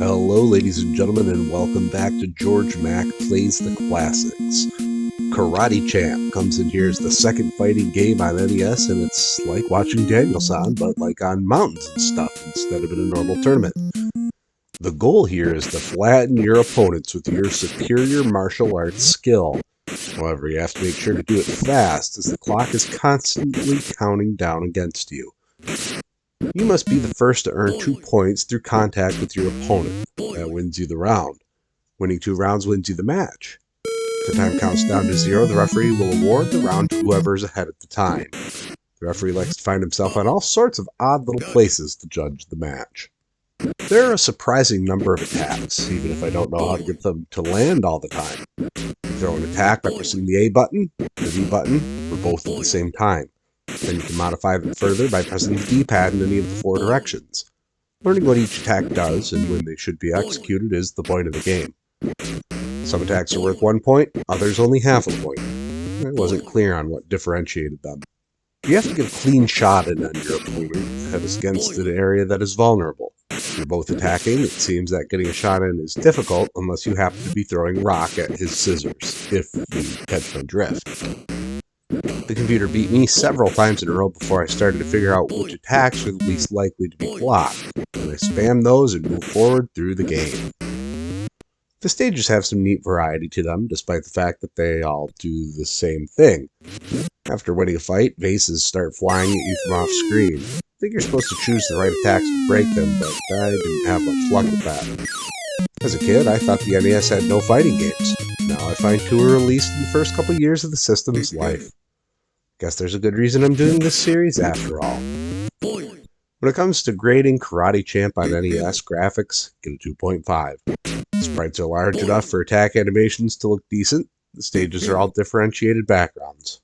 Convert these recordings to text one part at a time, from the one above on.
Hello, ladies and gentlemen, and welcome back to Georg Mack Plays the Classics. Karate Champ comes in here as the second fighting game on NES, and it's like watching Daniel-san, but like on mountains and stuff instead of in a normal tournament. The goal here is to flatten your opponents with your superior martial arts skill. However, you have to make sure to do it fast, as the clock is constantly counting down against you. You must be the first to earn 2 points through contact with your opponent. That wins you the round. Winning 2 rounds wins you the match. If the time counts down to 0, the referee will award the round to whoever is ahead at the time. The referee likes to find himself on all sorts of odd little places to judge the match. There are a surprising number of attacks, even if I don't know how to get them to land all the time. You throw an attack by pressing the A button, the B button, or both at the same time. Then you can modify them further by pressing the D-pad in any of the 4 directions. Learning what each attack does and when they should be executed is the point of the game. Some attacks are worth 1 point, others only half a point. I wasn't clear on what differentiated them. You have to get a clean shot in on your opponent that is against an area that is vulnerable. If you're both attacking, it seems that getting a shot in is difficult unless you happen to be throwing rock at his scissors, if you catch my drift. The computer beat me several times in a row before I started to figure out which attacks were the least likely to be blocked, and I spammed those and moved forward through the game. The stages have some neat variety to them, despite the fact that they all do the same thing. After winning a fight, vases start flying at you from off-screen. I think you're supposed to choose the right attacks to break them, but I didn't have much luck with that. As a kid, I thought the NES had no fighting games. Now I find 2 were released in the first couple years of the system's life. Guess there's a good reason I'm doing this series after all. When it comes to grading Karate Champ on NES graphics, get a 2.5. Sprites are large enough for attack animations to look decent. The stages are all differentiated backgrounds.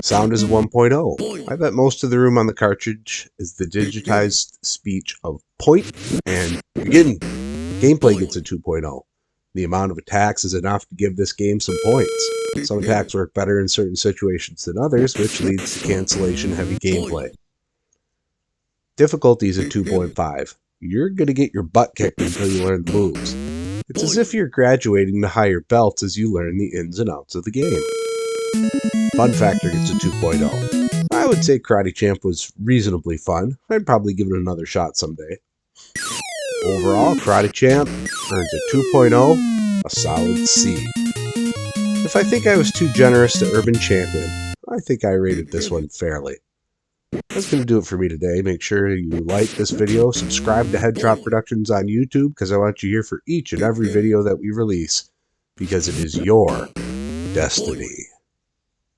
Sound is a 1.0. I bet most of the room on the cartridge is the digitized speech of point and begin. Gameplay gets a 2.0. The amount of attacks is enough to give this game some points. Some attacks work better in certain situations than others, which leads to cancellation-heavy gameplay. Difficulty is a 2.5. You're going to get your butt kicked until you learn the moves. It's as if you're graduating to higher belts as you learn the ins and outs of the game. Fun factor gets a 2.0. I would say Karate Champ was reasonably fun. I'd probably give it another shot someday. Overall, Karate Champ earns a 2.0, a solid C. If I think I was too generous to Urban Champion, I think I rated this one fairly. That's going to do it for me today. Make sure you like this video, subscribe to Head Drop Productions on YouTube, because I want you here for each and every video that we release, because it is your destiny.